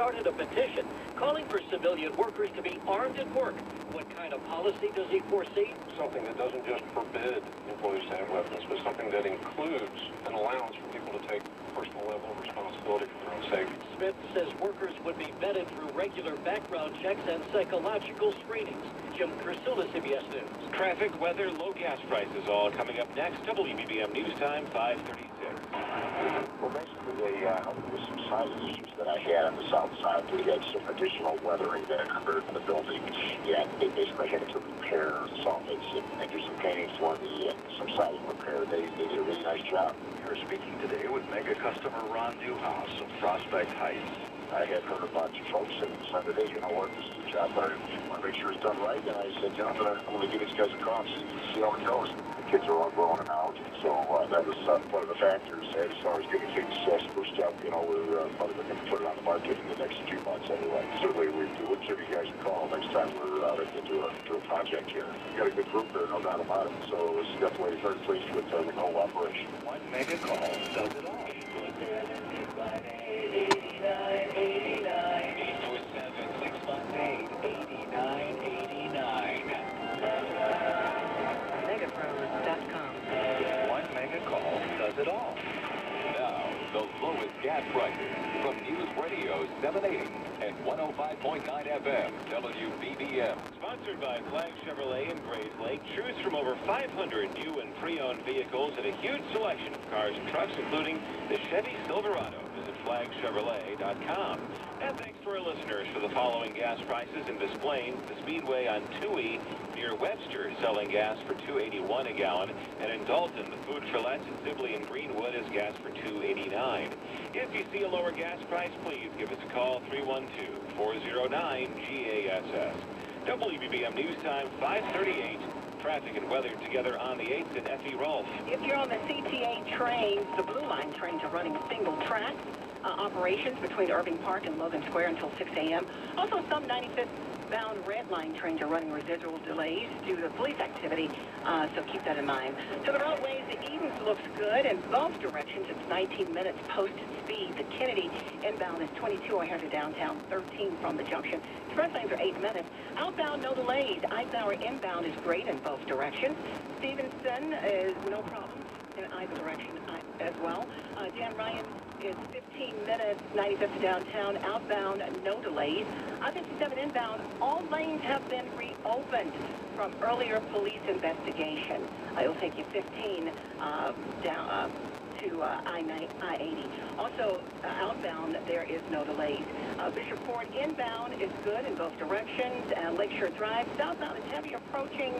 started a petition calling for civilian workers to be armed at work. What kind of policy does he foresee? Something that doesn't just forbid employees to have weapons, but something that includes an allowance for people to take personal level of responsibility for their own safety. Smith says workers would be vetted through regular background checks and psychological screenings. Jim Kursula, CBS News. Traffic, weather, low gas prices all coming up next. WBBM News Time, 5:36. Well, basically, there was some size issues that I had on the south side. We had some additional weathering that occurred in the building. Yeah, they basically had to repair some things and do some painting for me and some siding repair. They did a really nice job. You're speaking today with mega customer Ron Newhouse of Prospect Heights. I had heard a bunch of folks and said that, hey, you know what, this is a job, but I want to make sure it's done right. And I said, you know, I'm going to give these guys a call and see how it goes. The kids are all growing out, so that was one of the factors. As far as getting things spruced up, you know, we're probably going to put it on the market in the next few months anyway. Certainly, we would give you guys a call next time we're out into a project here. We've got a good group there, no doubt about it. So it's definitely very pleased with the whole operation. One mega call does it all. 847-658-8989. Megapros.com. One mega call does it all. Now, the lowest gas prices from News Radio 780 and 105.9 FM, WBBM. Sponsored by Flag Chevrolet in Grays Lake. Choose from over 500 new and pre-owned vehicles and a huge selection of cars and trucks, including the Chevy Silverado. Visit flagchevrolet.com. And thanks to our listeners for the following gas prices in Des Plaines, the Speedway on 2E near Webster selling gas for $2.81 a gallon, and in Dalton, the Food for Less at Sibley and Greenwood is gas for $2.89. If you see a lower gas price, please give us a call, 312-409-GASS. WBBM News Time, 5:38. Traffic and weather together on the 8th and Effie Rolfe. If you're on the CTA trains, the Blue Line trains are running single track operations between Irving Park and Logan Square until 6 a.m. Also, some 95th bound Red Line trains are running residual delays due to police activity, so keep that in mind. To the roadways, the Edens looks good in both directions. It's 19 minutes posted speed. The Kennedy inbound is 22 to downtown, 13 from the junction. Express lanes are 8 minutes. Outbound, no delays. Eisenhower inbound is great in both directions. Stevenson is no problem in either direction as well. Dan Ryan is 15 minutes, 95th to downtown. Outbound, no delays. I-57 inbound, all lanes have been reopened from earlier police investigation. It'll take you 15 down to I-80. Also, outbound, there is no delays. Bishopport inbound is good in both directions. Lakeshore Drive southbound is heavy approaching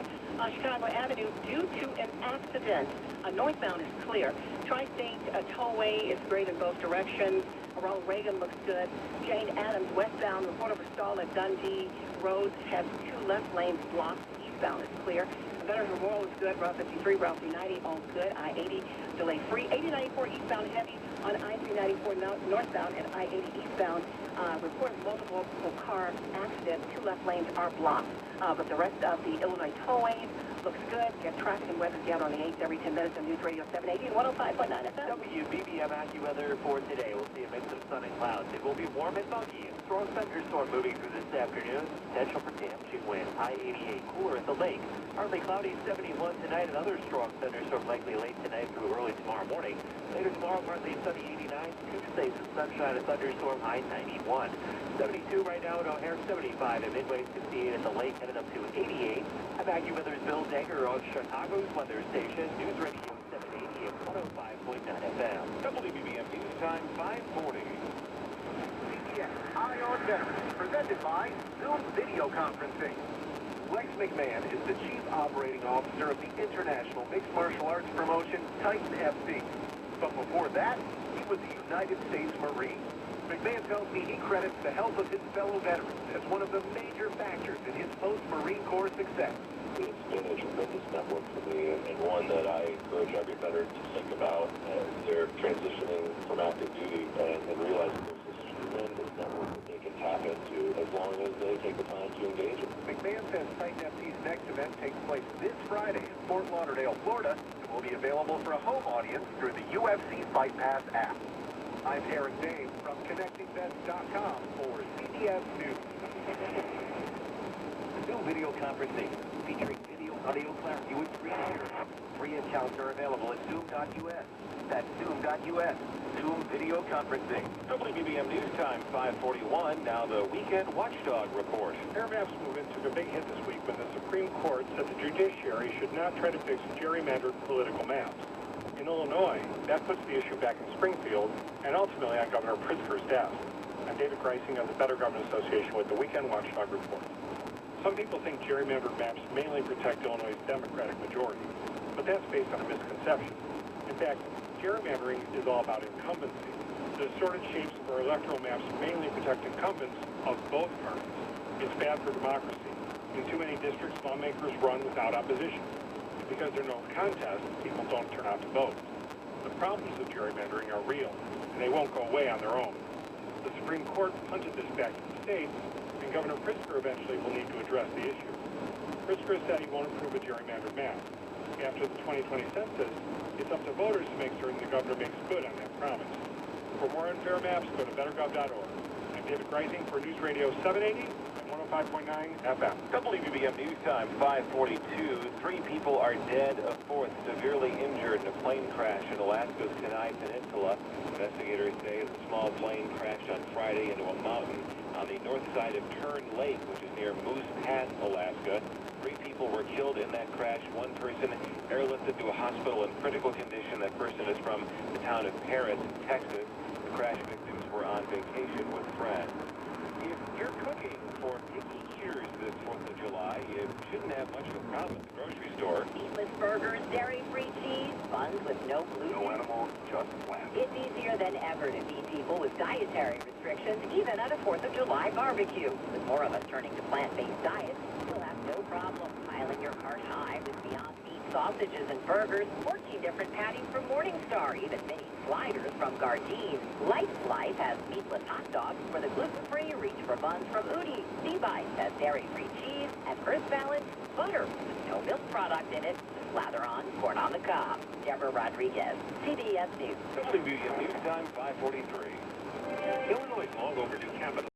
Chicago Avenue due to an accident. Northbound is clear. Tri-State tollway is great in both directions. Ronald Reagan looks good. Jane Addams westbound, report over stall at Dundee. Roads has 2 left lanes blocked. Eastbound is clear. Veterans Memorial is good. Route 53, Route 390, all good. I-80 delay free. 8094 eastbound heavy on I-394 northbound and I-80 eastbound. Report multiple car accident. 2 left lanes are blocked. But the rest of the Illinois tollways looks good. Get traffic and weather down on the 8th every 10 minutes on News Radio 780 and 105.9 FM. WBBM AccuWeather for today. We'll see a mix of sun and clouds. It will be warm and muggy. A strong thunderstorm moving through this afternoon. Potential for damaging winds. I-88 cooler at the lake. Partly cloudy 71 tonight. Another strong thunderstorm likely late tonight through early tomorrow morning. Later tomorrow, partly sunny 89. Tuesday, some sunshine, a thunderstorm high 91. 72 right now at O'Hare, 75 at Midway, 68 at the lake, headed up to 88. I'm AccuWeather's Bill Dagger on Chicago's weather station, News Radio 780 and 105.9 FM. WBBM News Time, 5:40. CBS Eye on Veterans, presented by Zoom Video Conferencing. Lex McMahon is the Chief Operating Officer of the international mixed martial arts promotion Titan FC. But before that, he was a United States Marine. McMahon tells me he credits the help of his fellow veterans as one of the major factors in his post-Marine Corps success. It's been a tremendous network for me, and one that I encourage every veteran to think about as they're transitioning from active duty and realizing there's this tremendous network that they can tap into as long as they take the time to engage it. McMahon says Titan FC's next event takes place this Friday in Fort Lauderdale, Florida, and will be available for a home audience through the UFC Fight Pass app. I'm Eric Dave from ConnectingVets.com for CBS News. Zoom video conferencing featuring video audio clarity with screen share. Free accounts are available at zoom.us. That's zoom.us. Zoom video conferencing. WBBM News Time, 5:41. Now the Weekend Watchdog Report. Fair Maps movement took a big hit this week when the Supreme Court said the judiciary should not try to fix gerrymandered political maps. In Illinois, that puts the issue back in Springfield and ultimately on Governor Pritzker's desk. I'm David Greising of the Better Government Association with the Weekend Watchdog Report. Some people think gerrymandered maps mainly protect Illinois' Democratic majority, but that's based on a misconception. In fact, gerrymandering is all about incumbency. The distorted shapes of our electoral maps mainly protect incumbents of both parties. It's bad for democracy. In too many districts, lawmakers run without opposition. And because there are no contests, people don't turn out to vote. The problems of gerrymandering are real, and they won't go away on their own. The Supreme Court punted this back to the states, and Governor Pritzker eventually will need to address the issue. Pritzker said he won't approve a gerrymandered map. After the 2020 census, it's up to voters to make certain the governor makes good on that promise. For more unfair maps, go to bettergov.org. I'm David Greising for News Radio 780 and 105.9 FM. WBBM News Time, 5:42. 3 people are dead, a 4th severely injured in a plane crash in Alaska's Kenai Peninsula. Investigators say the small plane crashed on Friday into a mountain on the north side of Tern Lake, which is near Moose Pass, Alaska. 3 people were killed in that crash. 1 person airlifted to a hospital in critical condition. That person is from the town of Paris, Texas. The crash victims were on vacation with friends. If you're cooking for picky eaters this 4th of July, you shouldn't have much of a problem at the grocery store. Meatless burgers, dairy-free cheese, buns with no gluten. No animals, just plants. It's easier than ever to feed people with dietary restrictions, even at a 4th of July barbecue. With more of us turning to plant-based diets, you'll have no problem piling your cart high with Beyond Meat sausages and burgers, 14 different patties from Morningstar, even mini sliders from Gardein. Life Slice has meatless hot dogs for the gluten-free. Reach for buns from Udi. C-Bites has dairy-free cheese and Earth Balance butter with no milk product in it. Slather on corn on the cob. Deborah Rodriguez, CBS News. WBBM News Time, 5:43. Illinois' long overdue capital